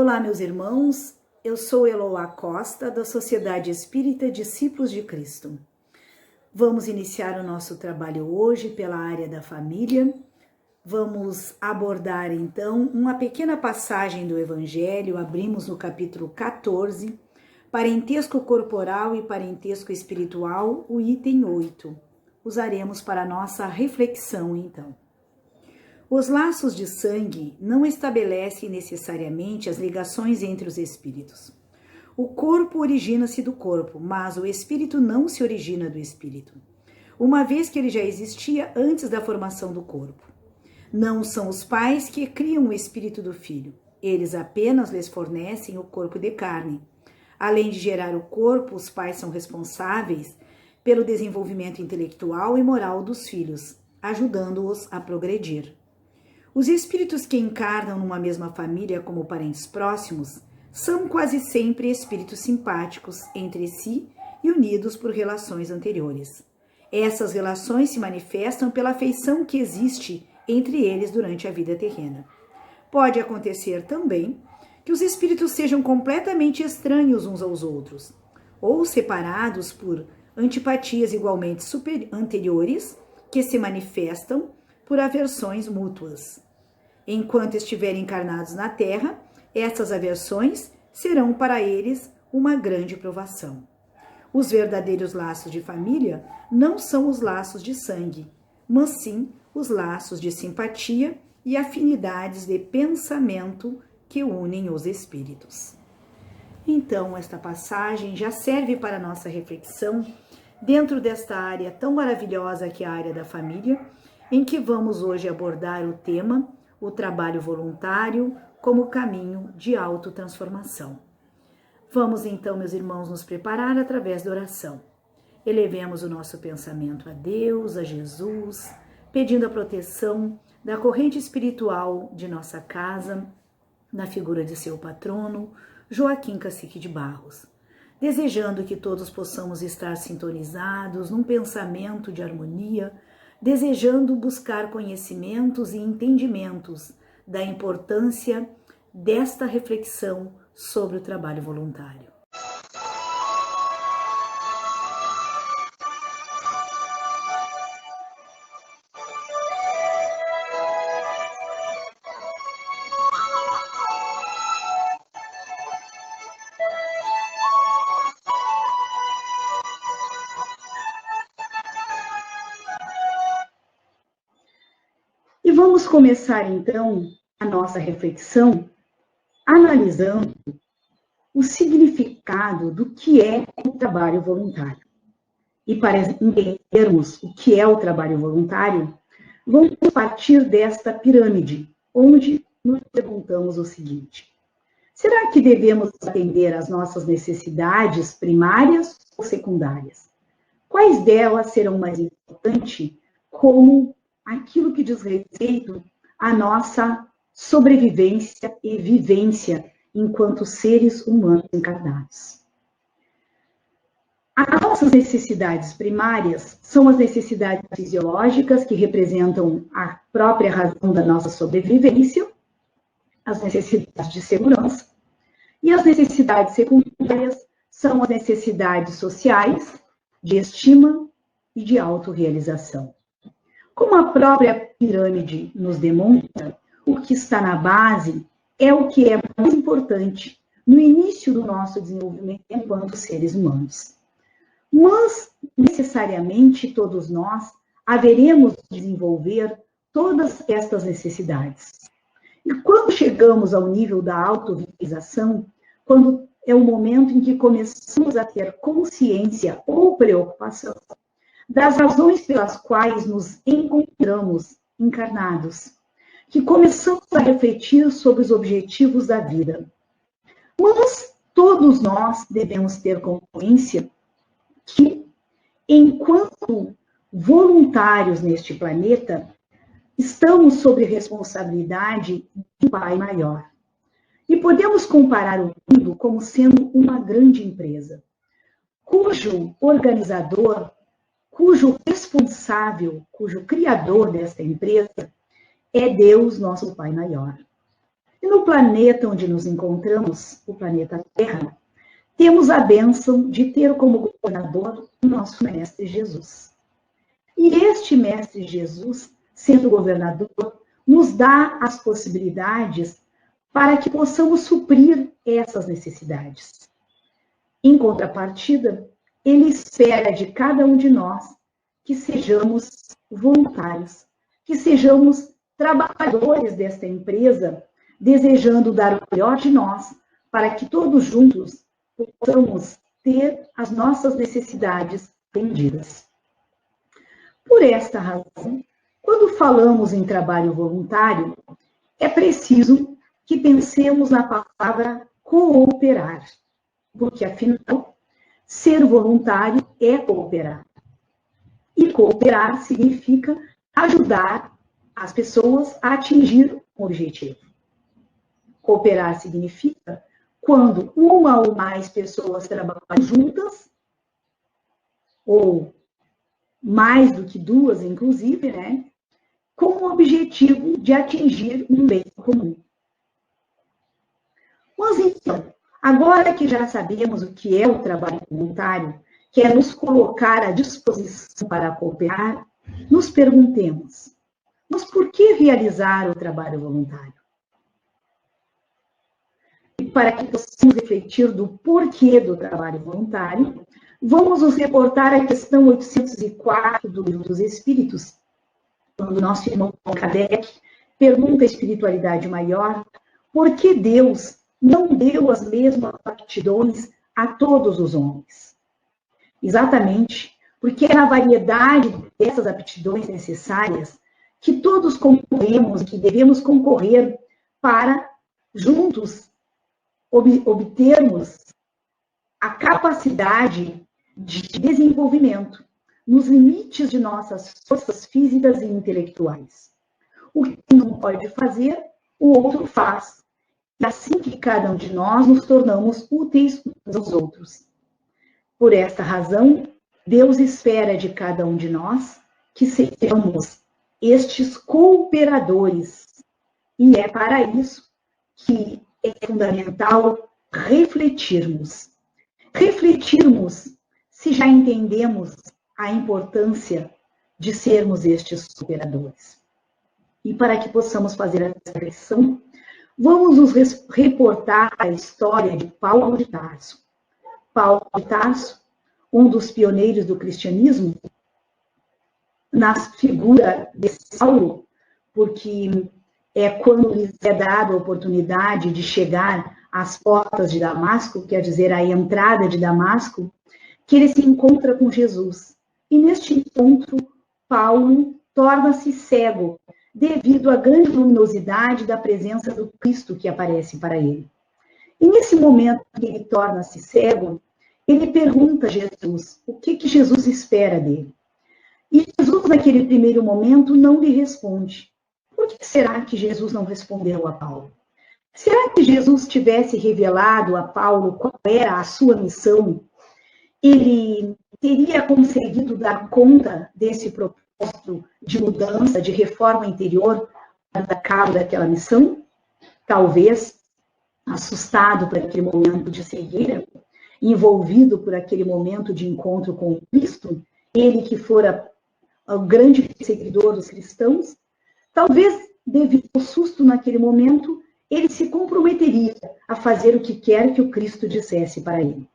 Olá, meus irmãos, eu sou Eloá Costa, da Sociedade Espírita Discípulos de Cristo. Vamos iniciar o nosso trabalho hoje pela área da família. Vamos abordar, então, uma pequena passagem do Evangelho. Abrimos no capítulo 14, parentesco corporal e parentesco espiritual, o item 8. Usaremos para nossa reflexão, então. Os laços de sangue não estabelecem necessariamente as ligações entre os espíritos. O corpo origina-se do corpo, mas o espírito não se origina do espírito, uma vez que ele já existia antes da formação do corpo. Não são os pais que criam o espírito do filho, eles apenas lhes fornecem o corpo de carne. Além de gerar o corpo, os pais são responsáveis pelo desenvolvimento intelectual e moral dos filhos, ajudando-os a progredir. Os espíritos que encarnam numa mesma família como parentes próximos são quase sempre espíritos simpáticos entre si e unidos por relações anteriores. Essas relações se manifestam pela afeição que existe entre eles durante a vida terrena. Pode acontecer também que os espíritos sejam completamente estranhos uns aos outros, ou separados por antipatias igualmente anteriores que se manifestam por aversões mútuas. Enquanto estiverem encarnados na Terra, essas aversões serão para eles uma grande provação. Os verdadeiros laços de família não são os laços de sangue, mas sim os laços de simpatia e afinidades de pensamento que unem os espíritos. Então, esta passagem já serve para nossa reflexão dentro desta área tão maravilhosa que é a área da família, em que vamos hoje abordar o tema o trabalho voluntário como caminho de autotransformação. Vamos então, meus irmãos, nos preparar através da oração. Elevemos o nosso pensamento a Deus, a Jesus, pedindo a proteção da corrente espiritual de nossa casa, na figura de seu patrono, Joaquim Cacique de Barros, desejando que todos possamos estar sintonizados num pensamento de harmonia, desejando buscar conhecimentos e entendimentos da importância desta reflexão sobre o trabalho voluntário. E vamos começar, então, a nossa reflexão analisando o significado do que é o trabalho voluntário. E para entendermos o que é o trabalho voluntário, vamos partir desta pirâmide, onde nos perguntamos o seguinte: será que devemos atender às nossas necessidades primárias ou secundárias? Quais delas serão mais importantes, como aquilo que diz respeito à nossa sobrevivência e vivência enquanto seres humanos encarnados? As nossas necessidades primárias são as necessidades fisiológicas, que representam a própria razão da nossa sobrevivência, as necessidades de segurança, e as necessidades secundárias são as necessidades sociais, de estima e de autorrealização. Como a própria pirâmide nos demonstra, o que está na base é o que é mais importante no início do nosso desenvolvimento enquanto seres humanos. Mas, necessariamente, todos nós haveremos de desenvolver todas estas necessidades. E quando chegamos ao nível da autorrealização, quando é o momento em que começamos a ter consciência ou preocupação das razões pelas quais nos encontramos encarnados, que começamos a refletir sobre os objetivos da vida. Mas todos nós devemos ter consciência que, enquanto voluntários neste planeta, estamos sob responsabilidade de um Pai maior. E podemos comparar o mundo como sendo uma grande empresa, cujo organizador, cujo responsável, cujo criador desta empresa é Deus, nosso Pai maior. E no planeta onde nos encontramos, o planeta Terra, temos a bênção de ter como governador o nosso Mestre Jesus. E este Mestre Jesus, sendo governador, nos dá as possibilidades para que possamos suprir essas necessidades. Em contrapartida, ele espera de cada um de nós que sejamos voluntários, que sejamos trabalhadores desta empresa, desejando dar o melhor de nós, para que todos juntos possamos ter as nossas necessidades atendidas. Por esta razão, quando falamos em trabalho voluntário, é preciso que pensemos na palavra cooperar, porque, afinal, ser voluntário é cooperar. E cooperar significa ajudar as pessoas a atingir um objetivo. Cooperar significa quando uma ou mais pessoas trabalham juntas, ou mais do que duas, inclusive, né, com o objetivo de atingir um bem comum. Mas então, agora que já sabemos o que é o trabalho voluntário, que é nos colocar à disposição para cooperar, nos perguntemos, mas por que realizar o trabalho voluntário? E para que possamos refletir do porquê do trabalho voluntário, vamos nos reportar à questão 804 do Livro dos Espíritos, quando nosso irmão Kardec pergunta à espiritualidade maior por que Deus não deu as mesmas aptidões a todos os homens. Exatamente porque é na variedade dessas aptidões necessárias que todos concorremos e que devemos concorrer para, juntos, obtermos a capacidade de desenvolvimento nos limites de nossas forças físicas e intelectuais. O que um pode fazer, o outro faz. E assim que cada um de nós nos tornamos úteis uns aos outros. Por esta razão, Deus espera de cada um de nós que sejamos estes cooperadores. E é para isso que é fundamental refletirmos. Refletirmos se já entendemos a importância de sermos estes cooperadores. E para que possamos fazer essa reflexão, vamos nos reportar a história de Paulo de Tarso. Paulo de Tarso, um dos pioneiros do cristianismo, na figura de Saulo, porque é quando lhes é dada a oportunidade de chegar às portas de Damasco, quer dizer, à entrada de Damasco, que ele se encontra com Jesus. E neste encontro, Paulo torna-se cego, devido à grande luminosidade da presença do Cristo que aparece para ele. E nesse momento que ele torna-se cego, ele pergunta a Jesus o que Jesus espera dele. E Jesus, naquele primeiro momento, não lhe responde. Por que será que Jesus não respondeu a Paulo? Será que Jesus tivesse revelado a Paulo qual era a sua missão? Ele teria conseguido dar conta desse propósito de mudança, de reforma interior, para dar cabo daquela missão? Talvez, assustado por aquele momento de cegueira, envolvido por aquele momento de encontro com Cristo, ele que fora o grande perseguidor dos cristãos, talvez, devido ao susto naquele momento, ele se comprometeria a fazer o que quer que o Cristo dissesse para ele.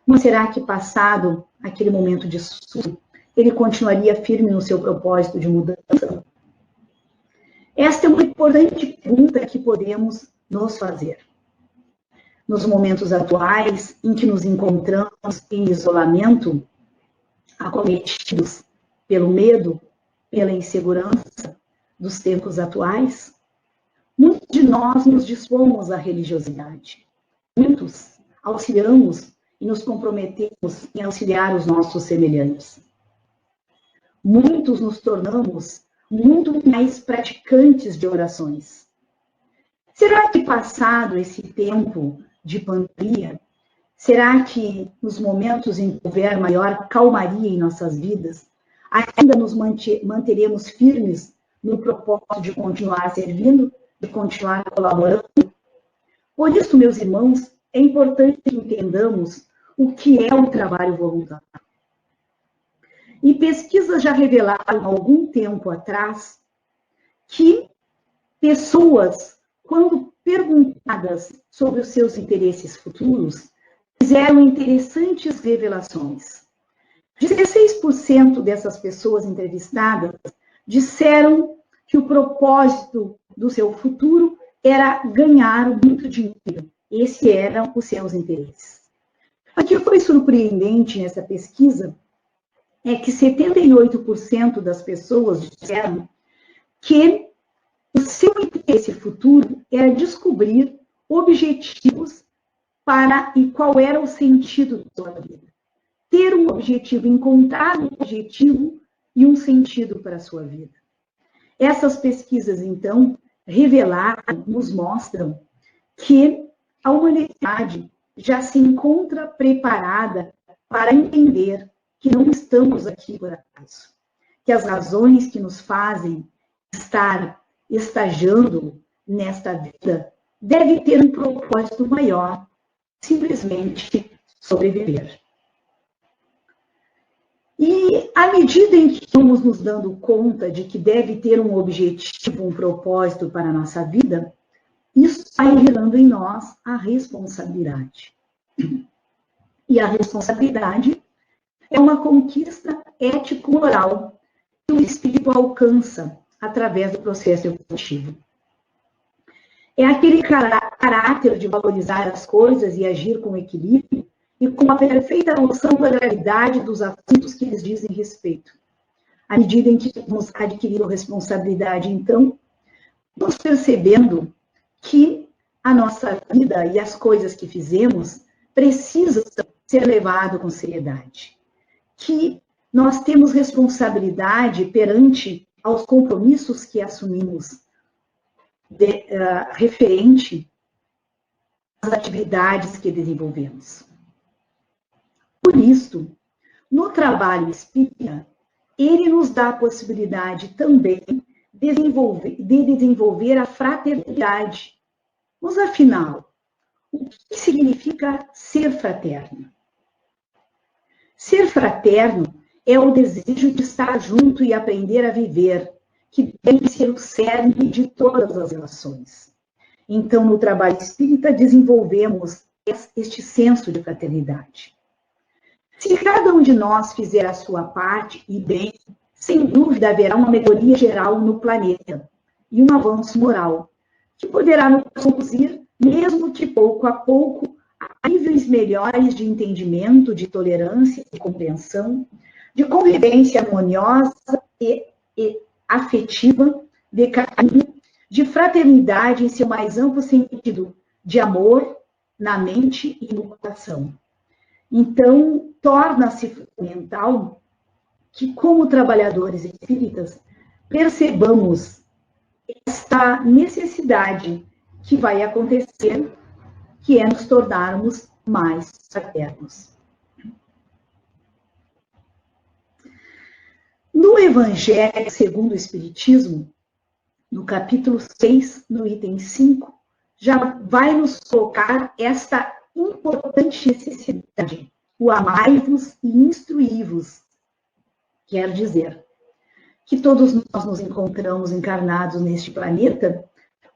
Mas será que, passado aquele momento de susto, ele continuaria firme no seu propósito de mudança? Esta é uma importante pergunta que podemos nos fazer. Nos momentos atuais, em que nos encontramos em isolamento, acometidos pelo medo, pela insegurança dos tempos atuais, muitos de nós nos dispomos à religiosidade. Muitos auxiliamos e nos comprometemos em auxiliar os nossos semelhantes. Muitos nos tornamos muito mais praticantes de orações. Será que, passado esse tempo de pandemia, será que nos momentos em que houver maior calmaria em nossas vidas, ainda nos manteremos firmes no propósito de continuar servindo de continuar colaborando. Por isso, meus irmãos, é importante que entendamos o que é o trabalho voluntário. E pesquisas já revelaram, há algum tempo atrás, que pessoas, quando perguntadas sobre os seus interesses futuros, fizeram interessantes revelações. 16% dessas pessoas entrevistadas disseram que o propósito do seu futuro era ganhar muito dinheiro. Esses eram os seus interesses. O que foi surpreendente nessa pesquisa é que 78% das pessoas disseram que o seu interesse futuro era descobrir objetivos para e qual era o sentido da sua vida. Ter um objetivo, encontrar um objetivo e um sentido para a sua vida. Essas pesquisas, então, revelaram, nos mostram que a humanidade já se encontra preparada para entender que não estamos aqui por acaso, que as razões que nos fazem estar estagiando nesta vida devem ter um propósito maior, simplesmente sobreviver. E à medida em que vamos nos dando conta de que deve ter um objetivo, um propósito para a nossa vida, isso vai gerando em nós a responsabilidade. E a responsabilidade é uma conquista ético-moral que o espírito alcança através do processo evolutivo. É aquele caráter de valorizar as coisas e agir com equilíbrio e com a perfeita noção da gravidade dos assuntos que lhes dizem respeito. À medida em que vamos adquirindo responsabilidade, então, vamos percebendo que a nossa vida e as coisas que fizemos precisam ser levadas com seriedade. Que nós temos responsabilidade perante aos compromissos que assumimos referente às atividades que desenvolvemos. Por isso, no trabalho espírita, ele nos dá a possibilidade também de desenvolver a fraternidade. Mas, afinal, o que significa ser fraterno? Ser fraterno é o desejo de estar junto e aprender a viver, que deve ser o cerne de todas as relações. Então, no trabalho espírita, desenvolvemos este senso de fraternidade. Se cada um de nós fizer a sua parte, e bem, sem dúvida haverá uma melhoria geral no planeta e um avanço moral, que poderá nos conduzir, mesmo que pouco a pouco, a níveis melhores de entendimento, de tolerância, de compreensão, de convivência harmoniosa e afetiva, de carinho, de fraternidade em seu mais amplo sentido, de amor na mente e no coração. Então, torna-se fundamental que, como trabalhadores espíritas, percebamos esta necessidade que vai acontecer, que é nos tornarmos mais fraternos. No Evangelho segundo o Espiritismo, no capítulo 6, no item 5, já vai nos colocar esta importante necessidade, o amai-vos e instruí-vos. Quer dizer que todos nós nos encontramos encarnados neste planeta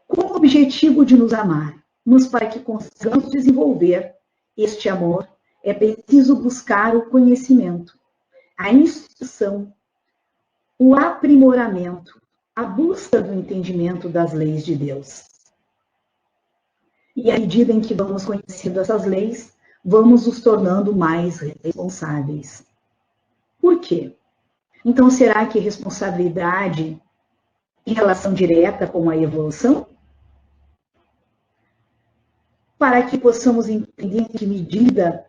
com o objetivo de nos amar, mas para que consigamos desenvolver este amor, é preciso buscar o conhecimento, a instrução, o aprimoramento, a busca do entendimento das leis de Deus. E à medida em que vamos conhecendo essas leis, vamos nos tornando mais responsáveis. Por quê? Então, será que responsabilidade tem relação direta com a evolução? Para que possamos entender em que medida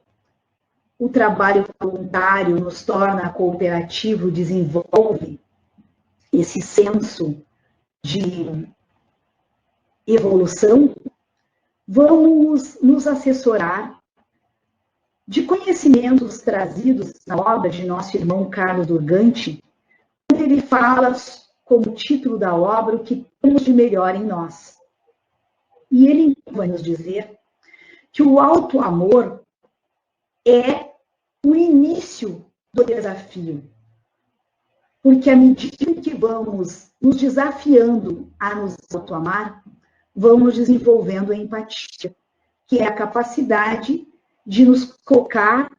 o trabalho voluntário nos torna cooperativo, desenvolve esse senso de evolução, vamos nos assessorar de conhecimentos trazidos na obra de nosso irmão Carlos Durgante, onde ele fala como título da obra o que temos de melhor em nós. E ele vai nos dizer que o auto-amor é o início do desafio. Porque à medida que vamos nos desafiando a nos auto-amar, vamos desenvolvendo a empatia, que é a capacidade de nos colocar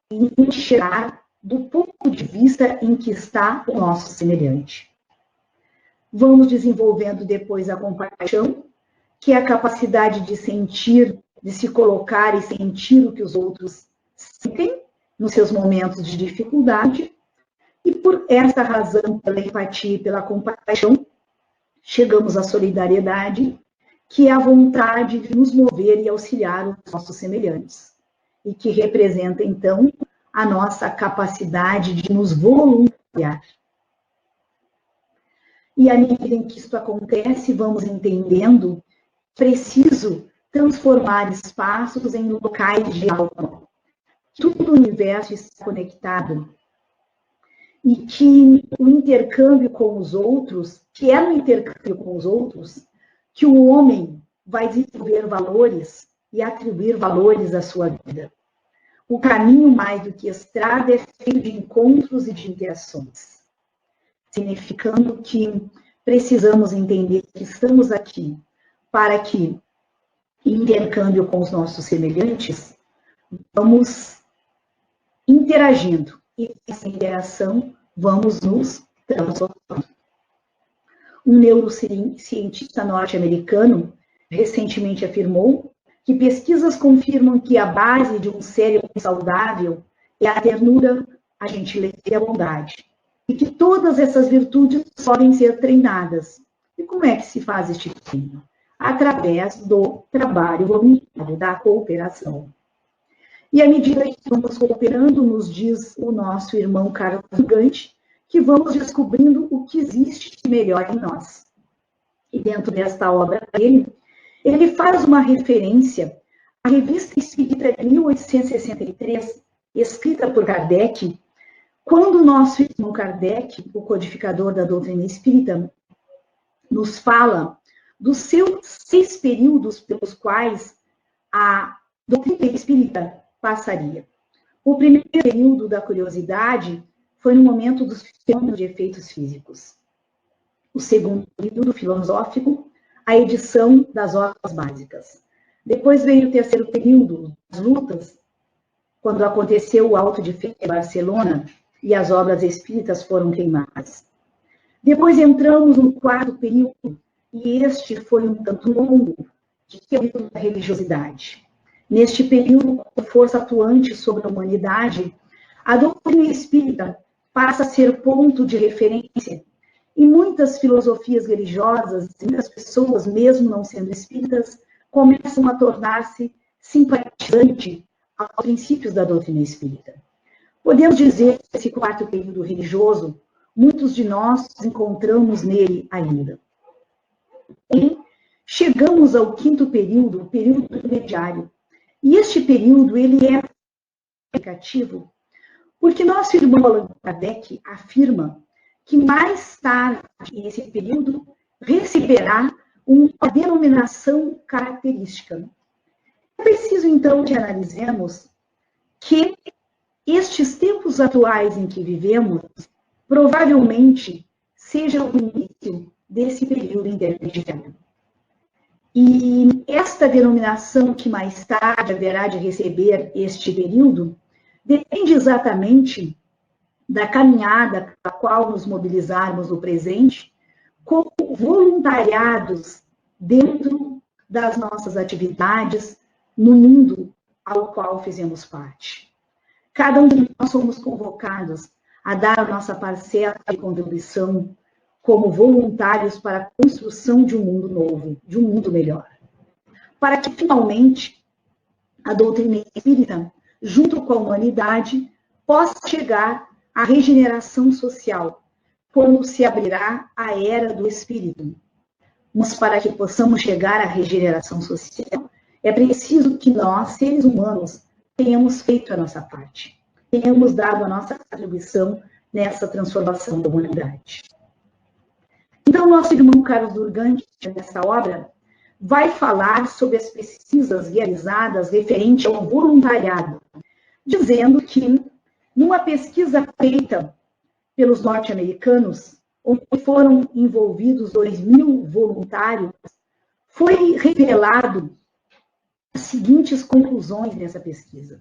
e enxergar do ponto de vista em que está o nosso semelhante. Vamos desenvolvendo depois a compaixão, que é a capacidade de sentir, de se colocar e sentir o que os outros sentem nos seus momentos de dificuldade. E por esta razão, pela empatia e pela compaixão, chegamos à solidariedade, que é a vontade de nos mover e auxiliar os nossos semelhantes, e que representa, então, a nossa capacidade de nos voluntariar. E à medida em que isso acontece, vamos entendendo que é preciso transformar espaços em locais de alma. Tudo o universo está conectado. E que o intercâmbio com os outros, que é no intercâmbio com os outros, que o homem vai desenvolver valores e atribuir valores à sua vida. O caminho, mais do que estrada, é feito de encontros e de interações, significando que precisamos entender que estamos aqui para que, em intercâmbio com os nossos semelhantes, vamos interagindo. E essa interação vamos nos transformando. Um neurocientista norte-americano recentemente afirmou que pesquisas confirmam que a base de um cérebro saudável é a ternura, a gentileza e a bondade. E que todas essas virtudes podem ser treinadas. E como é que se faz este treino? Através do trabalho voluntário, da cooperação. E à medida que vamos cooperando, nos diz o nosso irmão Carlos Gigante, que vamos descobrindo o que existe de melhor em nós. E dentro desta obra dele, ele faz uma referência à Revista Espírita de 1863, escrita por Kardec, quando o nosso irmão Kardec, o codificador da doutrina espírita, nos fala dos seus 6 períodos pelos quais a doutrina espírita passaria. O primeiro período da curiosidade foi no momento dos fenômenos de efeitos físicos. O segundo período filosófico, a edição das obras básicas. Depois veio o terceiro período, as lutas, quando aconteceu o auto de fé em Barcelona e as obras espíritas foram queimadas. Depois entramos no quarto período, e este foi um tanto longo, que é o período da religiosidade. Neste período, com força atuante sobre a humanidade, a doutrina espírita passa a ser ponto de referência e muitas filosofias religiosas, muitas pessoas, mesmo não sendo espíritas, começam a tornar-se simpatizantes aos princípios da doutrina espírita. Podemos dizer que esse quarto período religioso, muitos de nós nos nele ainda. E chegamos ao quinto período, o período intermediário. E este período, ele é significativo, porque nosso irmão Allan Kardec afirma que mais tarde, esse período, receberá uma denominação característica. É preciso, então, que analisemos que estes tempos atuais em que vivemos, provavelmente, seja o início desse período intermediário. E esta denominação que mais tarde haverá de receber este período depende exatamente da caminhada a qual nos mobilizarmos no presente, como voluntariados dentro das nossas atividades no mundo ao qual fizemos parte. Cada um de nós somos convocados a dar a nossa parcela de contribuição como voluntários para a construção de um mundo novo, de um mundo melhor. Para que, finalmente, a doutrina espírita, junto com a humanidade, possa chegar à regeneração social, quando se abrirá a era do espírito. Mas para que possamos chegar à regeneração social, é preciso que nós, seres humanos, tenhamos feito a nossa parte, tenhamos dado a nossa contribuição nessa transformação da humanidade. Então, nosso irmão Carlos Durgante, nessa obra, vai falar sobre as pesquisas realizadas referente ao voluntariado, dizendo que, numa pesquisa feita pelos norte-americanos, onde foram envolvidos 2.000 voluntários, foi revelado as seguintes conclusões nessa pesquisa.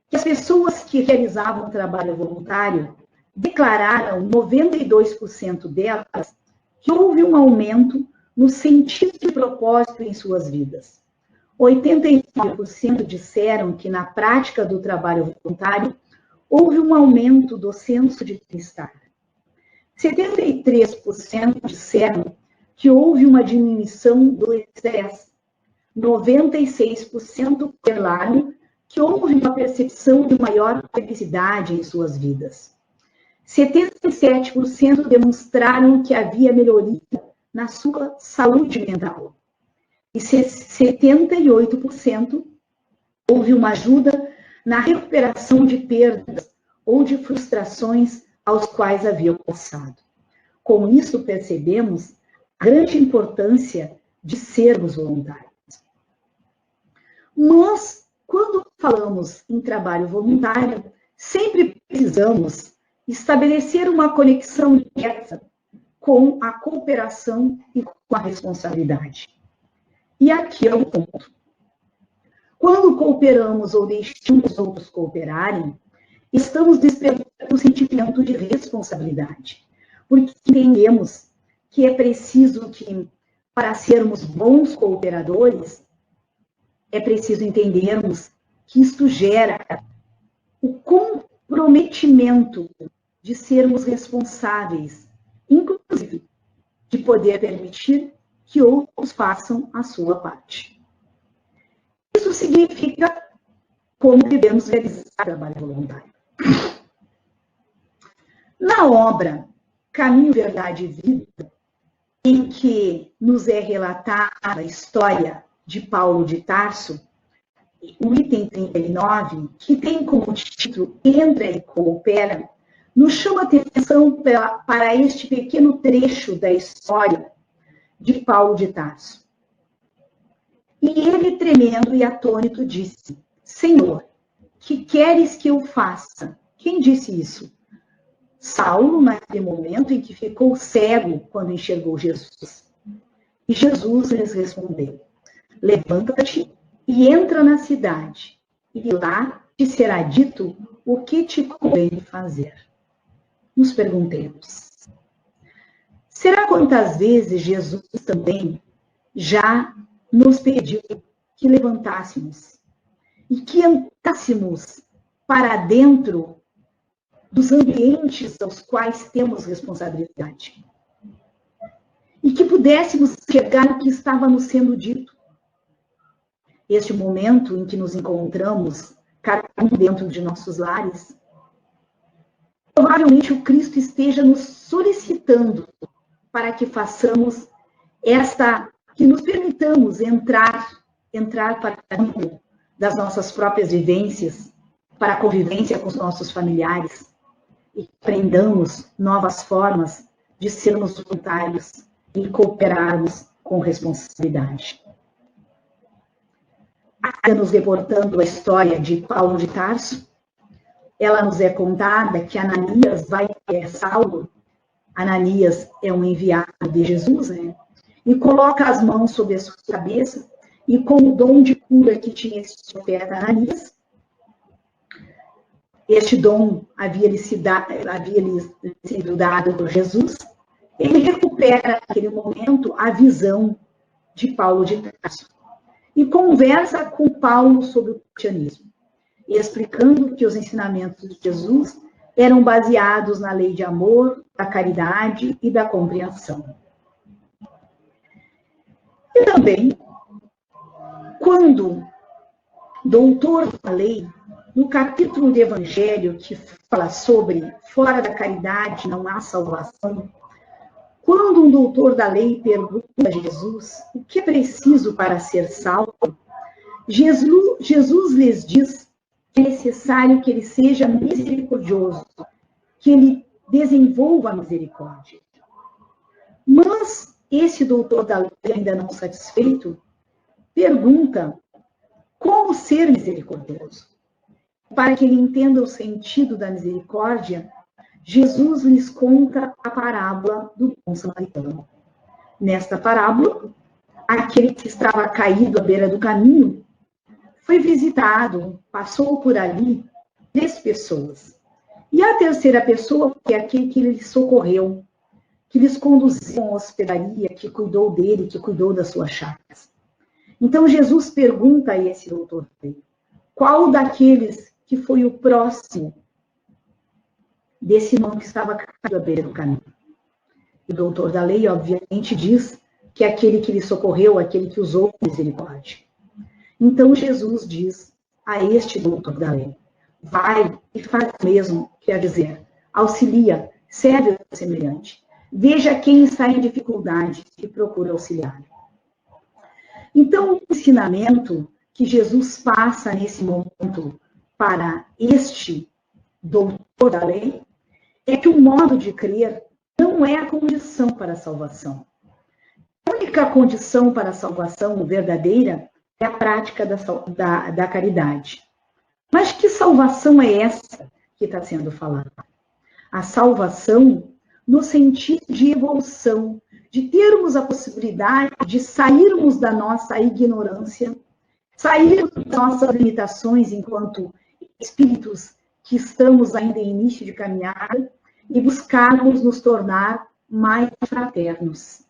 Que as pessoas que realizavam trabalho voluntário declararam, 92% delas, que houve um aumento no sentido e propósito em suas vidas. 89% disseram que na prática do trabalho voluntário houve um aumento do senso de bem-estar. 73% disseram que houve uma diminuição do estresse. 96% declararam que houve uma percepção de maior felicidade em suas vidas. 77% demonstraram que havia melhoria na sua saúde mental. E 78% houve uma ajuda na recuperação de perdas ou de frustrações aos quais haviam passado. Com isso, percebemos a grande importância de sermos voluntários. Nós, quando falamos em trabalho voluntário, sempre precisamos estabelecer uma conexão direta com a cooperação e com a responsabilidade. E aqui é o ponto. Quando cooperamos ou deixamos outros cooperarem, estamos despertando o sentimento de responsabilidade, porque entendemos que é preciso que, para sermos bons cooperadores, é preciso entendermos que isto gera o comprometimento de sermos responsáveis, inclusive de poder permitir que outros façam a sua parte. Isso significa como devemos realizar trabalho voluntário. Na obra Caminho, Verdade e Vida, em que nos é relatada a história de Paulo de Tarso, o item 39, que tem como título Entra e Coopera, nos chama atenção para este pequeno trecho da história de Paulo de Tarso. E ele, tremendo e atônito, disse: Senhor, que queres que eu faça? Quem disse isso? Saulo, naquele momento em que ficou cego quando enxergou Jesus. E Jesus lhes respondeu: Levanta-te e entra na cidade, e lá te será dito o que te convém fazer. Nos perguntemos: será quantas vezes Jesus também já nos pediu que levantássemos e que entrássemos para dentro dos ambientes aos quais temos responsabilidade e que pudéssemos chegar o que estava nos sendo dito? Este momento em que nos encontramos, cada um dentro de nossos lares, provavelmente o Cristo esteja nos solicitando para que façamos que nos permitamos entrar para dentro das nossas próprias vivências, para a convivência com os nossos familiares, e aprendamos novas formas de sermos voluntários e cooperarmos com responsabilidade. Ainda nos reportando a história de Paulo de Tarso, ela nos é contada que Ananias Saulo, Ananias é um enviado de Jesus, né? E coloca as mãos sobre a sua cabeça, e com o dom de cura que tinha este profeta Ananias, este dom havia lhe sido dado por Jesus, ele recupera naquele momento a visão de Paulo de Tarso e conversa com Paulo sobre o cristianismo, explicando que os ensinamentos de Jesus eram baseados na lei de amor, da caridade e da compreensão. E também, quando doutor da lei, no capítulo do Evangelho que fala sobre fora da caridade não há salvação, quando um doutor da lei pergunta a Jesus o que é preciso para ser salvo, Jesus lhes diz que é necessário que ele seja misericordioso, que ele desenvolva a misericórdia. Mas esse doutor da lei, ainda não satisfeito, pergunta como ser misericordioso. Para que ele entenda o sentido da misericórdia, Jesus lhes conta a parábola do bom samaritano. Nesta parábola, aquele que estava caído à beira do caminho foi visitado, passou por ali 3 pessoas. E a terceira pessoa foi aquele que lhe socorreu, que lhes conduziu à hospedaria, que cuidou dele, que cuidou das suas chagas. Então Jesus pergunta a esse doutor: qual daqueles que foi o próximo desse irmão que estava caído à beira do caminho? O doutor da lei, obviamente, diz que é aquele que lhe socorreu, aquele que usou misericórdia. Então Jesus diz a este doutor da lei: vai e faz o mesmo, quer dizer, auxilia, serve ao semelhante. Veja quem está em dificuldade e procura auxiliar. Então, o ensinamento que Jesus passa nesse momento para este doutor da lei é que o modo de crer não é a condição para a salvação. A única condição para a salvação verdadeira é a prática da caridade. Mas que salvação é essa que está sendo falada? A salvação no sentido de evolução, de termos a possibilidade de sairmos da nossa ignorância, sairmos das nossas limitações enquanto espíritos que estamos ainda em início de caminhada e buscarmos nos tornar mais fraternos,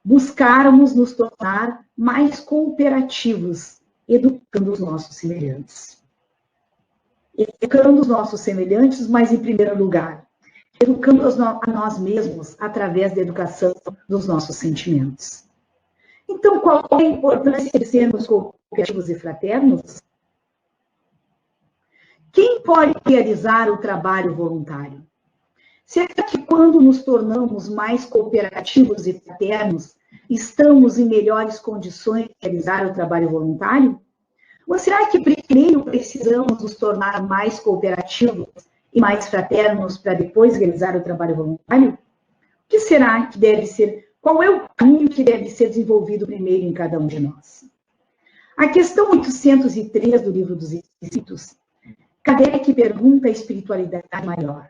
buscarmos nos tornar mais cooperativos, educando os nossos semelhantes. Educando os nossos semelhantes, mas em primeiro lugar, educando a nós mesmos através da educação dos nossos sentimentos. Então, qual é a importância de sermos cooperativos e fraternos? Quem pode realizar o trabalho voluntário? Será que quando nos tornamos mais cooperativos e fraternos, estamos em melhores condições de realizar o trabalho voluntário? Ou será que primeiro precisamos nos tornar mais cooperativos e mais fraternos para depois realizar o trabalho voluntário? O que será que deve ser? Qual é o caminho que deve ser desenvolvido primeiro em cada um de nós? A questão 803 do Livro dos Espíritos, Kardec pergunta a espiritualidade maior: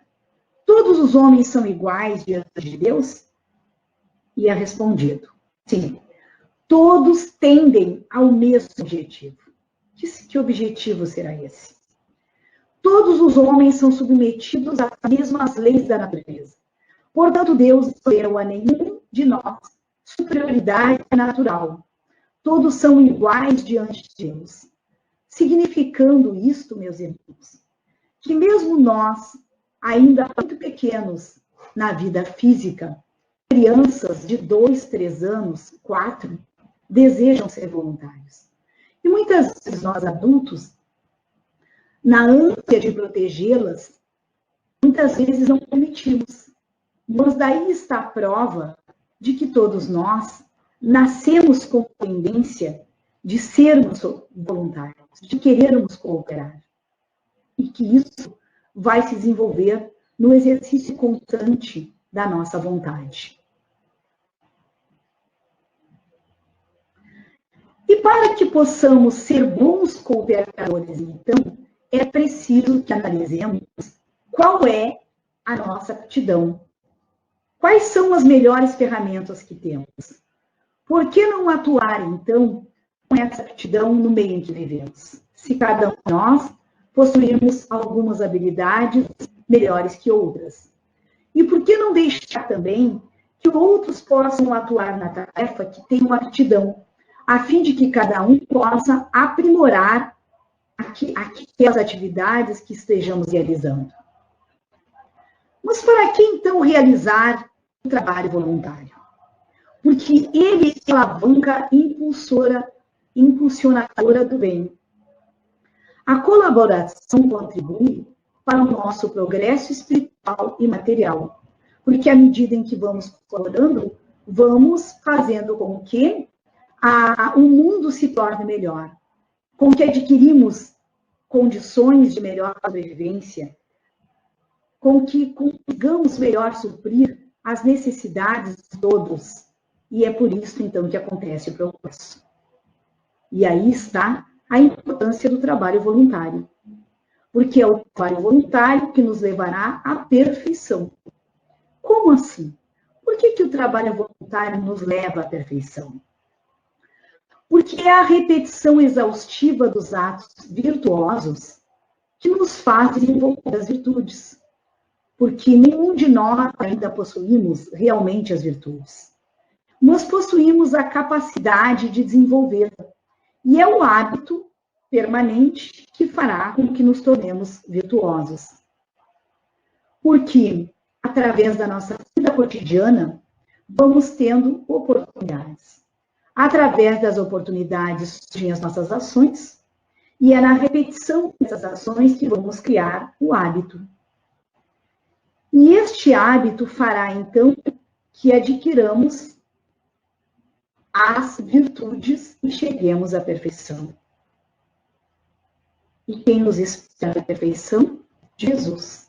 todos os homens são iguais diante de Deus? E é respondido: sim, todos tendem ao mesmo objetivo. Que objetivo será esse? Todos os homens são submetidos às mesmas leis da natureza. Portanto, Deus não deu a nenhum de nós superioridade natural. Todos são iguais diante de Deus. Significando isto, meus irmãos, que mesmo nós, ainda muito pequenos na vida física, crianças de 2, 3 anos, 4, desejam ser voluntários. E muitas vezes nós adultos, na ânsia de protegê-las, muitas vezes não permitimos. Mas daí está a prova de que todos nós nascemos com tendência de sermos voluntários, de querermos cooperar. E que isso vai se desenvolver no exercício constante da nossa vontade. E para que possamos ser bons cooperadores, então, é preciso que analisemos qual é a nossa aptidão. Quais são as melhores ferramentas que temos? Por que não atuar, então, com essa aptidão no meio em que vivemos? Se cada um de nós possuirmos algumas habilidades melhores que outras. E por que não deixar também que outros possam atuar na tarefa que tem uma aptidão, a fim de que cada um possa aprimorar aquelas atividades que estejamos realizando? Mas para que então realizar o trabalho voluntário? Porque ele é a alavanca impulsionadora do bem. A colaboração contribui para o nosso progresso espiritual e material, porque à medida em que vamos colaborando, vamos fazendo com que o mundo se torne melhor, com que adquirimos condições de melhor sobrevivência, com que consigamos melhor suprir as necessidades de todos, E é por isso, então, que acontece o progresso. E aí está a importância do trabalho voluntário. Porque é o trabalho voluntário que nos levará à perfeição. Como assim? Por que o trabalho voluntário nos leva à perfeição? Porque é a repetição exaustiva dos atos virtuosos que nos faz desenvolver as virtudes. Porque nenhum de nós ainda possuímos realmente as virtudes. Mas possuímos a capacidade de desenvolvê-la. E é o hábito permanente que fará com que nos tornemos virtuosos. Porque, através da nossa vida cotidiana, vamos tendo oportunidades. Através das oportunidades surgem as nossas ações, e é na repetição dessas ações que vamos criar o hábito. E este hábito fará, então, que adquiramos as virtudes e cheguemos à perfeição. E quem nos espera a perfeição? Jesus.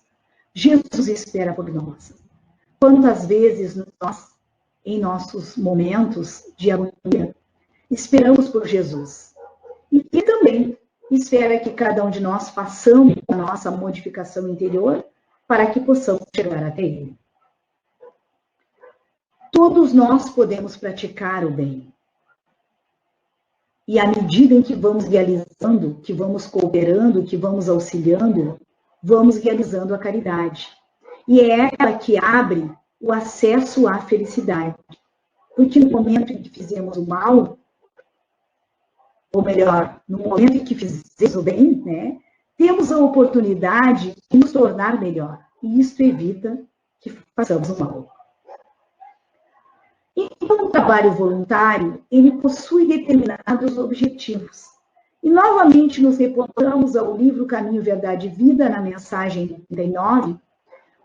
Jesus espera por nós. Quantas vezes nós, em nossos momentos de agonia, esperamos por Jesus? E também espera que cada um de nós façamos a nossa modificação interior para que possamos chegar até Ele. Todos nós podemos praticar o bem. E à medida em que vamos realizando, que vamos cooperando, que vamos auxiliando, vamos realizando a caridade. E é ela que abre o acesso à felicidade. Porque no momento em que fizemos o mal, ou melhor, no momento em que fizemos o bem, né, temos a oportunidade de nos tornar melhor. E isso evita que façamos o mal. Então, o trabalho voluntário, ele possui determinados objetivos. E, novamente, nos reportamos ao livro Caminho, Verdade e Vida, na mensagem 39,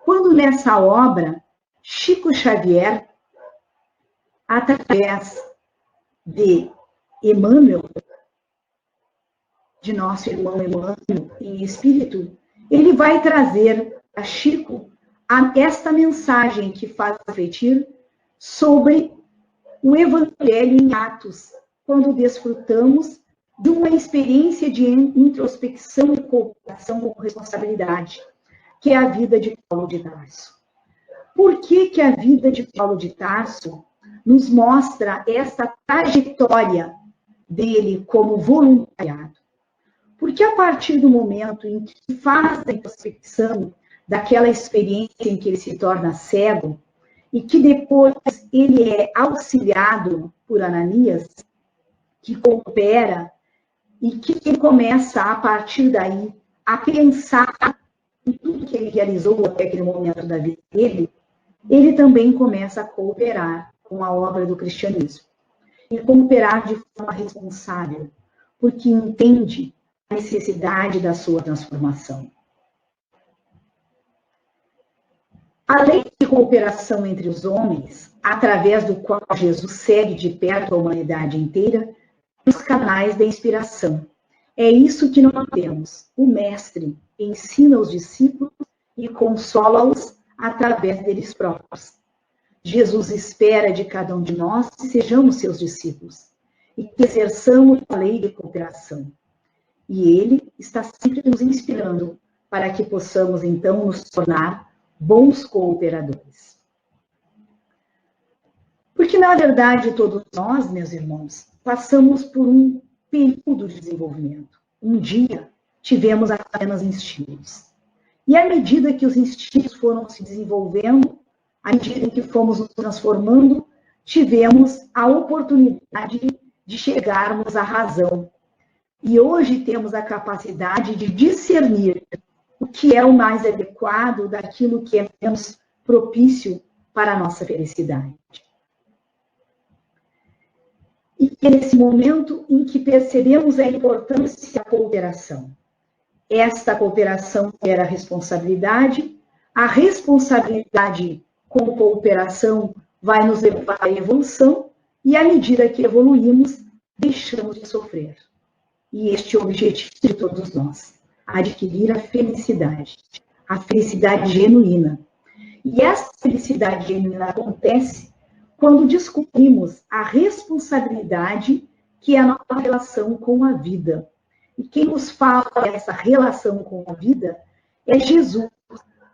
quando nessa obra, Chico Xavier, através de Emmanuel, de nosso irmão Emmanuel em espírito, ele vai trazer a Chico esta mensagem que faz refletir sobre o Evangelho em Atos, quando desfrutamos de uma experiência de introspecção e cooperação com responsabilidade, que é a vida de Paulo de Tarso. Por que a vida de Paulo de Tarso nos mostra essa trajetória dele como voluntariado? Porque a partir do momento em que faz a introspecção daquela experiência em que ele se torna cego, e que depois ele é auxiliado por Ananias, que coopera, e que ele começa, a partir daí, a pensar em tudo que ele realizou até aquele momento da vida dele, ele também começa a cooperar com a obra do cristianismo. E cooperar de forma responsável, porque entende a necessidade da sua transformação. A lei de cooperação entre os homens, através do qual Jesus segue de perto a humanidade inteira, os canais da inspiração. É isso que nós temos. O Mestre ensina os discípulos e consola-os através deles próprios. Jesus espera de cada um de nós que sejamos seus discípulos e que exerçamos a lei de cooperação. E Ele está sempre nos inspirando para que possamos, então, nos tornar bons cooperadores. Porque, na verdade, todos nós, meus irmãos, passamos por um período de desenvolvimento. Um dia, tivemos apenas instintos. E à medida que os instintos foram se desenvolvendo, à medida em que fomos nos transformando, tivemos a oportunidade de chegarmos à razão. E hoje temos a capacidade de discernir o que é o mais adequado daquilo que é menos propício para a nossa felicidade. E é nesse momento em que percebemos a importância da cooperação. Esta cooperação gera responsabilidade, a responsabilidade com cooperação vai nos levar à evolução, e à medida que evoluímos, deixamos de sofrer. E este é o objetivo de todos nós. Adquirir a felicidade genuína. E essa felicidade genuína acontece quando descobrimos a responsabilidade que é a nossa relação com a vida. E quem nos fala dessa relação com a vida é Jesus,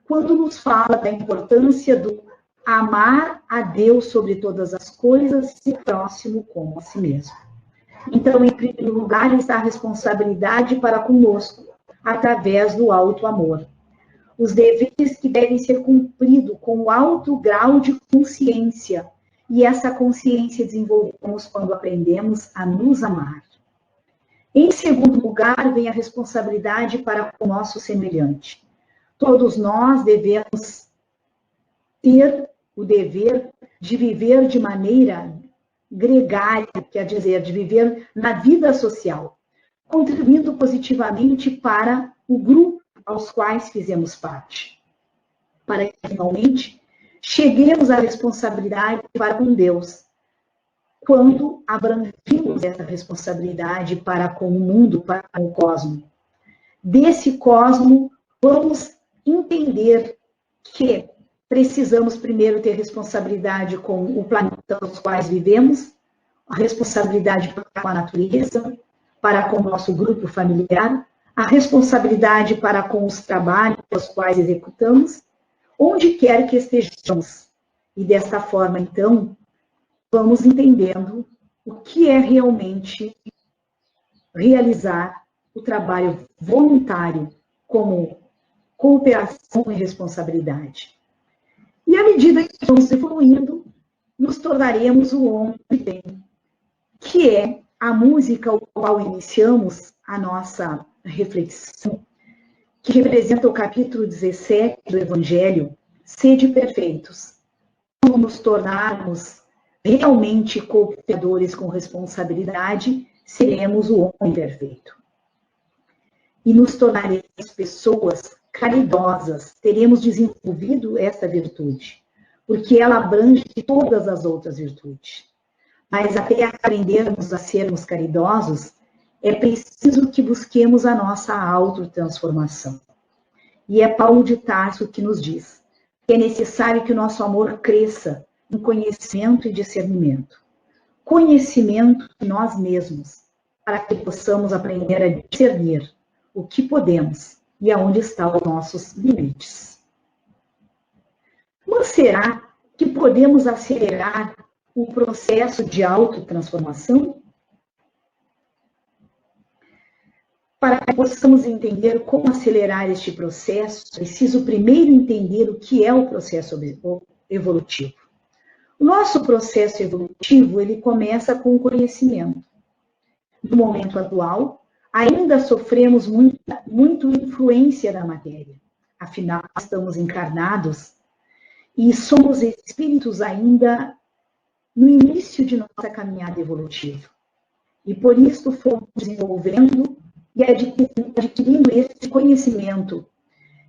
quando nos fala da importância do amar a Deus sobre todas as coisas e o próximo como a si mesmo. Então, em primeiro lugar, está a responsabilidade para conosco, através do alto amor. Os deveres que devem ser cumpridos com alto grau de consciência, e essa consciência desenvolvemos quando aprendemos a nos amar. Em segundo lugar, vem a responsabilidade para com o nosso semelhante. Todos nós devemos ter o dever de viver de maneira gregária, quer dizer, de viver na vida social, contribuindo positivamente para o grupo aos quais fizemos parte. Para que, finalmente, cheguemos à responsabilidade para com Deus, quando abrangemos essa responsabilidade para com o mundo, para com o cosmos. Desse cosmos, vamos entender que precisamos primeiro ter responsabilidade com o planeta nos quais vivemos, a responsabilidade para com a natureza, para com o nosso grupo familiar, a responsabilidade para com os trabalhos os quais executamos, onde quer que estejamos. E desta forma, então, vamos entendendo o que é realmente realizar o trabalho voluntário como cooperação e responsabilidade. E à medida que vamos evoluindo, nos tornaremos o homem de bem, que é a música ao qual iniciamos a nossa reflexão, que representa o capítulo 17 do Evangelho, Sede perfeitos. Quando nos tornarmos realmente cooperadores com responsabilidade, seremos o homem perfeito. E nos tornaremos pessoas caridosas, teremos desenvolvido esta virtude, porque ela abrange todas as outras virtudes. Mas até aprendermos a sermos caridosos, é preciso que busquemos a nossa autotransformação. E é Paulo de Tarso que nos diz que é necessário que o nosso amor cresça em conhecimento e discernimento. Conhecimento de nós mesmos, para que possamos aprender a discernir o que podemos e aonde estão os nossos limites. Mas será que podemos acelerar o processo de autotransformação? Para que possamos entender como acelerar este processo, preciso primeiro entender o que é o processo evolutivo. O nosso processo evolutivo, ele começa com o conhecimento. No momento atual, ainda sofremos muito influência da matéria. Afinal, estamos encarnados e somos espíritos ainda no início de nossa caminhada evolutiva. E por isso fomos desenvolvendo e adquirindo esse conhecimento.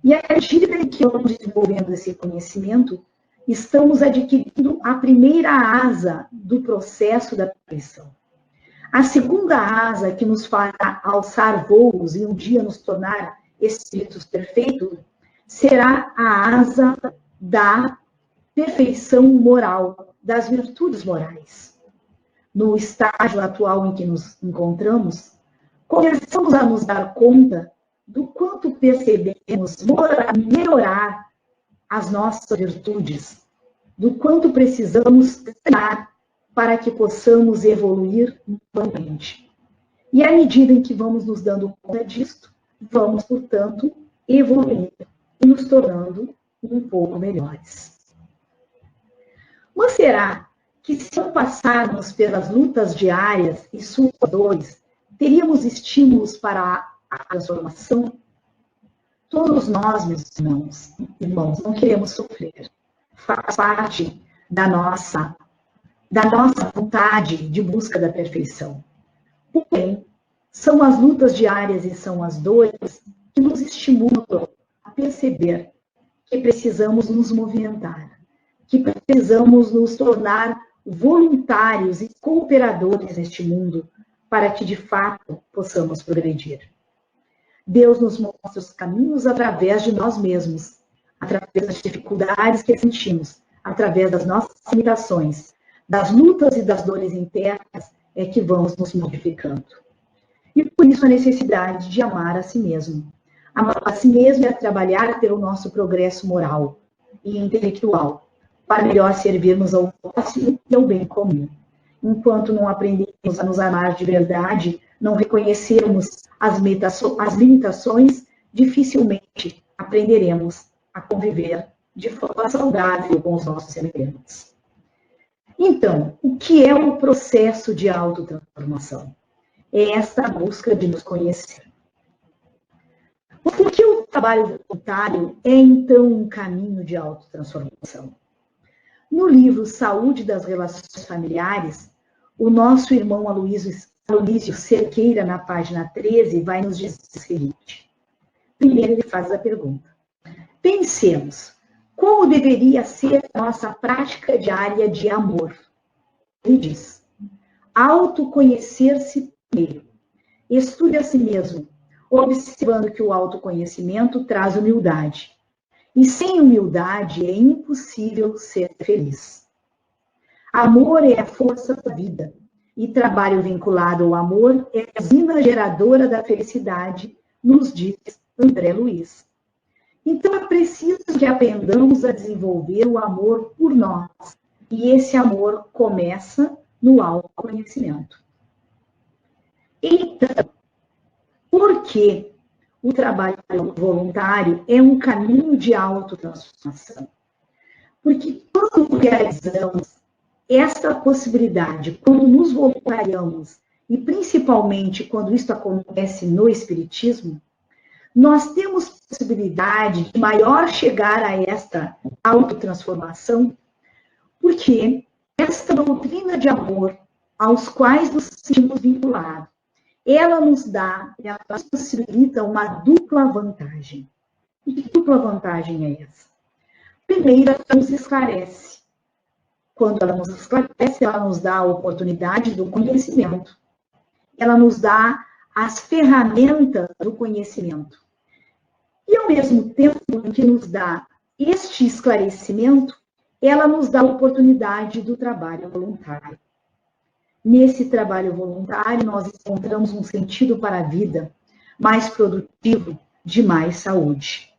E à medida que vamos desenvolvendo esse conhecimento, estamos adquirindo a primeira asa do processo da perfeição. A segunda asa que nos fará alçar voos e um dia nos tornar espíritos perfeitos, será a asa da perfeição moral, das virtudes morais. No estágio atual em que nos encontramos, começamos a nos dar conta do quanto percebemos melhorar as nossas virtudes, do quanto precisamos treinar para que possamos evoluir novamente. E à medida em que vamos nos dando conta disto, vamos, portanto, evoluir e nos tornando um pouco melhores. Mas será que se não passarmos pelas lutas diárias e suas dores, teríamos estímulos para a transformação? Todos nós, meus irmãos, não queremos sofrer. Faz parte da nossa vontade de busca da perfeição. Porém, são as lutas diárias e são as dores que nos estimulam a perceber que precisamos nos movimentar, que precisamos nos tornar voluntários e cooperadores neste mundo, para que, de fato, possamos progredir. Deus nos mostra os caminhos através de nós mesmos, através das dificuldades que sentimos, através das nossas limitações, das lutas e das dores internas, é que vamos nos modificando. E por isso a necessidade de amar a si mesmo. Amar a si mesmo é trabalhar pelo nosso progresso moral e intelectual, para melhor servirmos ao próximo e ao bem comum. Enquanto não aprendemos a nos amar de verdade, não reconhecermos as limitações, dificilmente aprenderemos a conviver de forma saudável com os nossos semelhantes. Então, o que é o processo de autotransformação? É esta busca de nos conhecer. Por que o trabalho voluntário é, então, um caminho de autotransformação? No livro Saúde das Relações Familiares, o nosso irmão Aloísio Cerqueira, na página 13, vai nos dizer o seguinte. Primeiro ele faz a pergunta. Pensemos, como deveria ser a nossa prática diária de amor? Ele diz, autoconhecer-se primeiro. Estude a si mesmo, observando que o autoconhecimento traz humildade. E sem humildade é impossível ser feliz. Amor é a força da vida, e trabalho vinculado ao amor é a usina geradora da felicidade, nos diz André Luiz. Então é preciso que aprendamos a desenvolver o amor por nós, e esse amor começa no autoconhecimento. Então, por que o trabalho voluntário é um caminho de autotransformação? Porque quando realizamos esta possibilidade, quando nos voluntariamos, e principalmente quando isso acontece no Espiritismo, nós temos possibilidade de maior chegar a esta autotransformação, porque esta doutrina de amor aos quais nos sentimos vinculados, ela nos possibilita uma dupla vantagem. E que dupla vantagem é essa? Primeiro, ela nos esclarece. Quando ela nos esclarece, ela nos dá a oportunidade do conhecimento. Ela nos dá as ferramentas do conhecimento. E, ao mesmo tempo em que nos dá este esclarecimento, ela nos dá a oportunidade do trabalho voluntário. Nesse trabalho voluntário, nós encontramos um sentido para a vida mais produtivo, de mais saúde.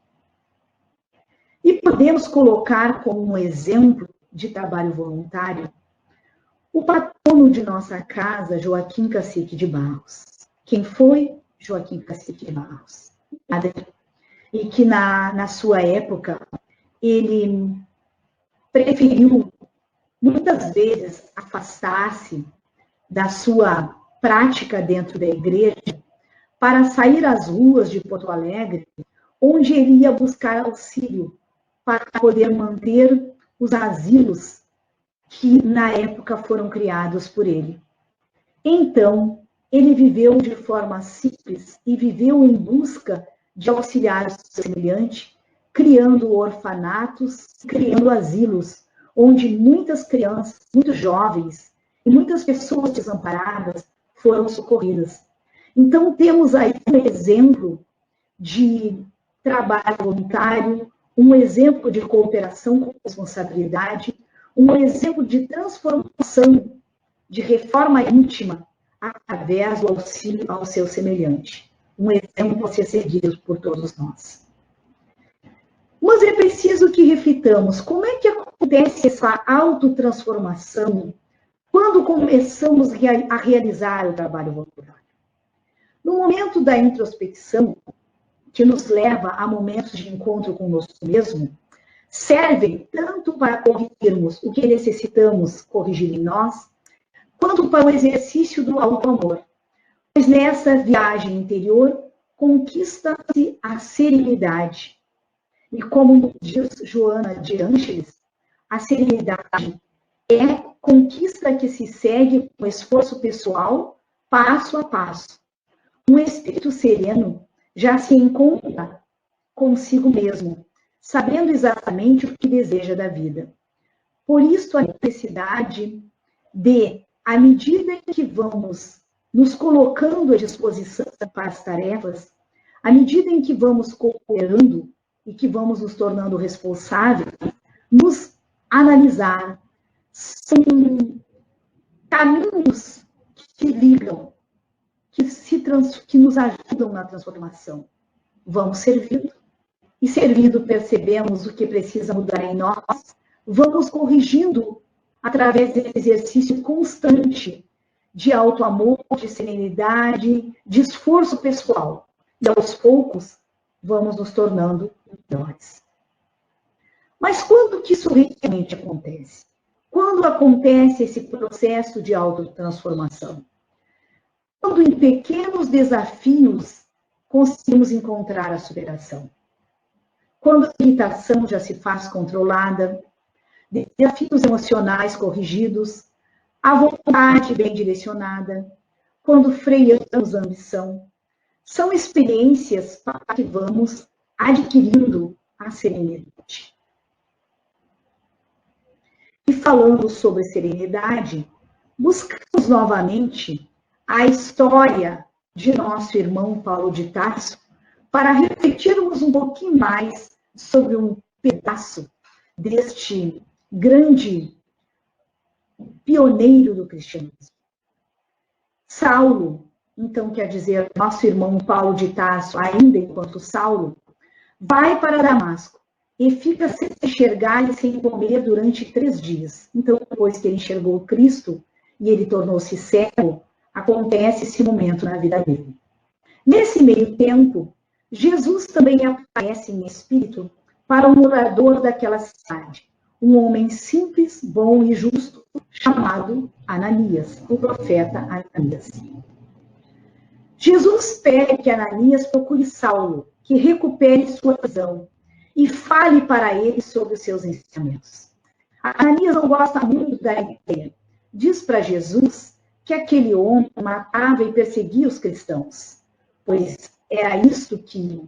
E podemos colocar como um exemplo de trabalho voluntário o patrono de nossa casa, Joaquim Cacique de Barros. Quem foi Joaquim Cacique de Barros? E que na sua época, ele preferiu muitas vezes afastar-se da sua prática dentro da igreja para sair às ruas de Porto Alegre, onde ele ia buscar auxílio para poder manter os asilos que na época foram criados por ele. Então, ele viveu de forma simples e viveu em busca de auxiliar o seu semelhante, criando orfanatos, criando asilos, onde muitas crianças, muitos jovens e muitas pessoas desamparadas foram socorridas. Então, temos aí um exemplo de trabalho voluntário, um exemplo de cooperação com responsabilidade, um exemplo de transformação, de reforma íntima, através do auxílio ao seu semelhante. Um exemplo a ser seguido por todos nós. Mas é preciso que reflitamos como é que acontece essa autotransformação quando começamos a realizar o trabalho voluntário. No momento da introspecção, que nos leva a momentos de encontro conosco mesmo, servem tanto para corrigirmos o que necessitamos corrigir em nós, quanto para o exercício do auto-amor. Pois nessa viagem interior, conquista-se a serenidade. E como diz Joana de Ângeles, a serenidade é conquista que se segue com esforço pessoal, passo a passo. Um espírito sereno já se encontra consigo mesmo, sabendo exatamente o que deseja da vida. Por isso, a necessidade de, à medida que vamos nos colocando à disposição para as tarefas, à medida em que vamos cooperando e que vamos nos tornando responsáveis, nos analisar. São caminhos que se ligam, que nos ajudam na transformação. Vamos servindo. E servindo, percebemos o que precisa mudar em nós, vamos corrigindo através desse exercício constante de auto-amor, de serenidade, de esforço pessoal. E aos poucos, vamos nos tornando melhores. Mas quando que isso realmente acontece? Quando acontece esse processo de autotransformação? Quando em pequenos desafios conseguimos encontrar a superação. Quando a irritação já se faz controlada, desafios emocionais corrigidos, a vontade bem direcionada, quando freamos a ambição, são experiências para que vamos adquirindo a serenidade. E falando sobre serenidade, buscamos novamente a história de nosso irmão Paulo de Tarso para refletirmos um pouquinho mais sobre um pedaço deste grande pioneiro do cristianismo. Saulo, então quer dizer, nosso irmão Paulo de Tarso, ainda enquanto Saulo, vai para Damasco e fica sem enxergar e sem comer durante 3 dias. Então, depois que ele enxergou Cristo e ele tornou-se cego, acontece esse momento na vida dele. Nesse meio tempo, Jesus também aparece em espírito para um morador daquela cidade, um homem simples, bom e justo, chamado Ananias, o profeta Ananias. Jesus pede que Ananias procure Saulo, que recupere sua visão e fale para ele sobre os seus ensinamentos. Ananias não gosta muito da ideia. Diz para Jesus que aquele homem matava e perseguia os cristãos, pois era isto que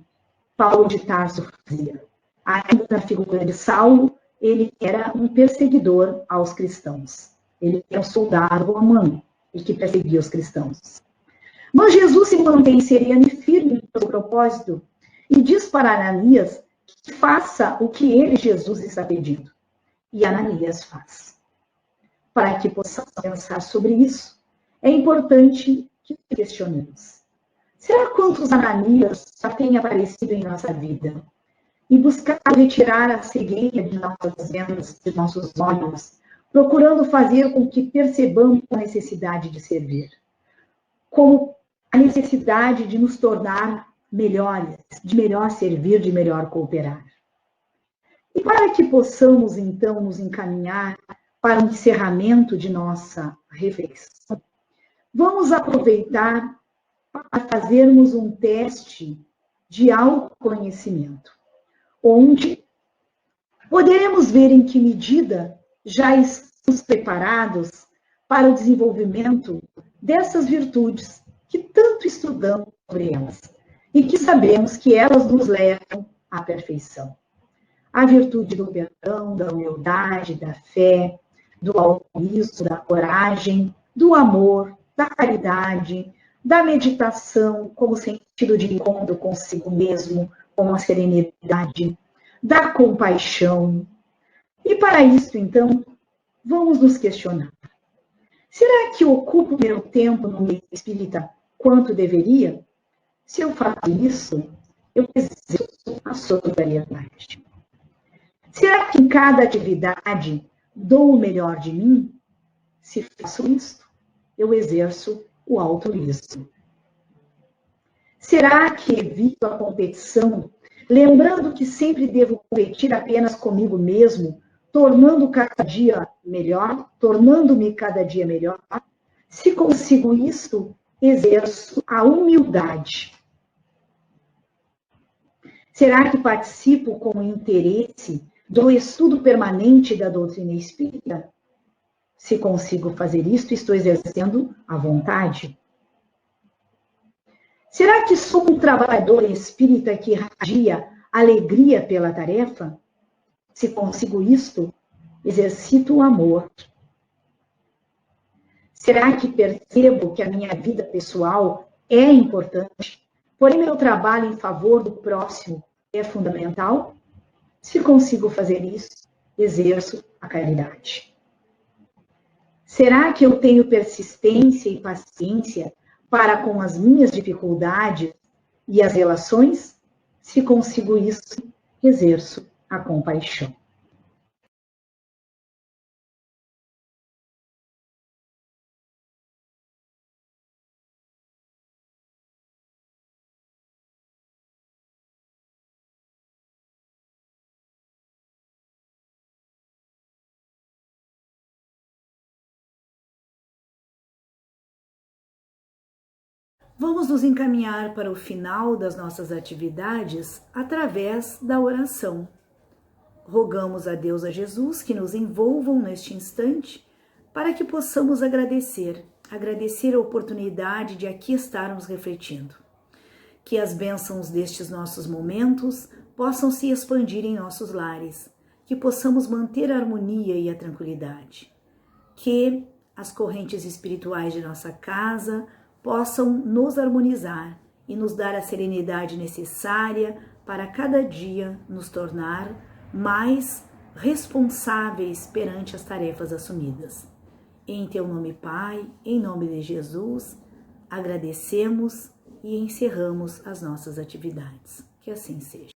Paulo de Tarso fazia. Ainda na figura de Saulo, ele era um perseguidor aos cristãos. Ele era um soldado romano e que perseguia os cristãos. Mas Jesus se mantém sereno e firme no seu propósito e diz para Ananias que faça o que ele, Jesus, está pedindo. E Ananias faz. Para que possamos pensar sobre isso, é importante que questionemos. Será quantos Ananias já têm aparecido em nossa vida? E buscar retirar a cegueira de nossas vendas, de nossos olhos, procurando fazer com que percebamos a necessidade de servir. Como a necessidade de nos tornar melhores, de melhor servir, de melhor cooperar. E para que possamos, então, nos encaminhar para o encerramento de nossa reflexão, vamos aproveitar para fazermos um teste de autoconhecimento, onde poderemos ver em que medida já estamos preparados para o desenvolvimento dessas virtudes que tanto estudamos sobre elas e que sabemos que elas nos levam à perfeição. A virtude do perdão, da humildade, da fé, do altruísmo, da coragem, do amor, da caridade, da meditação como sentido de encontro consigo mesmo, com a serenidade, da compaixão. E para isso, então, vamos nos questionar. Será que ocupo meu tempo no meio espírita quanto deveria? Se eu faço isso, eu exerço a solidariedade. Será que em cada atividade dou o melhor de mim? Se faço isso, eu exerço o altruísmo. Será que evito a competição, lembrando que sempre devo competir apenas comigo mesmo, tornando-me cada dia melhor? Se consigo isso, exerço a humildade. Será que participo com interesse do estudo permanente da doutrina espírita? Se consigo fazer isto, estou exercendo a vontade. Será que sou um trabalhador espírita que irradia alegria pela tarefa? Se consigo isto, exercito o amor. Será que percebo que a minha vida pessoal é importante, porém meu trabalho em favor do próximo é fundamental? Se consigo fazer isso, exerço a caridade. Será que eu tenho persistência e paciência para com as minhas dificuldades e as relações? Se consigo isso, exerço a compaixão. Vamos nos encaminhar para o final das nossas atividades através da oração. Rogamos a Deus, a Jesus, que nos envolvam neste instante para que possamos agradecer a oportunidade de aqui estarmos refletindo. Que as bênçãos destes nossos momentos possam se expandir em nossos lares, que possamos manter a harmonia e a tranquilidade. Que as correntes espirituais de nossa casa possam nos harmonizar e nos dar a serenidade necessária para cada dia nos tornar mais responsáveis perante as tarefas assumidas. Em teu nome, Pai, em nome de Jesus, agradecemos e encerramos as nossas atividades. Que assim seja.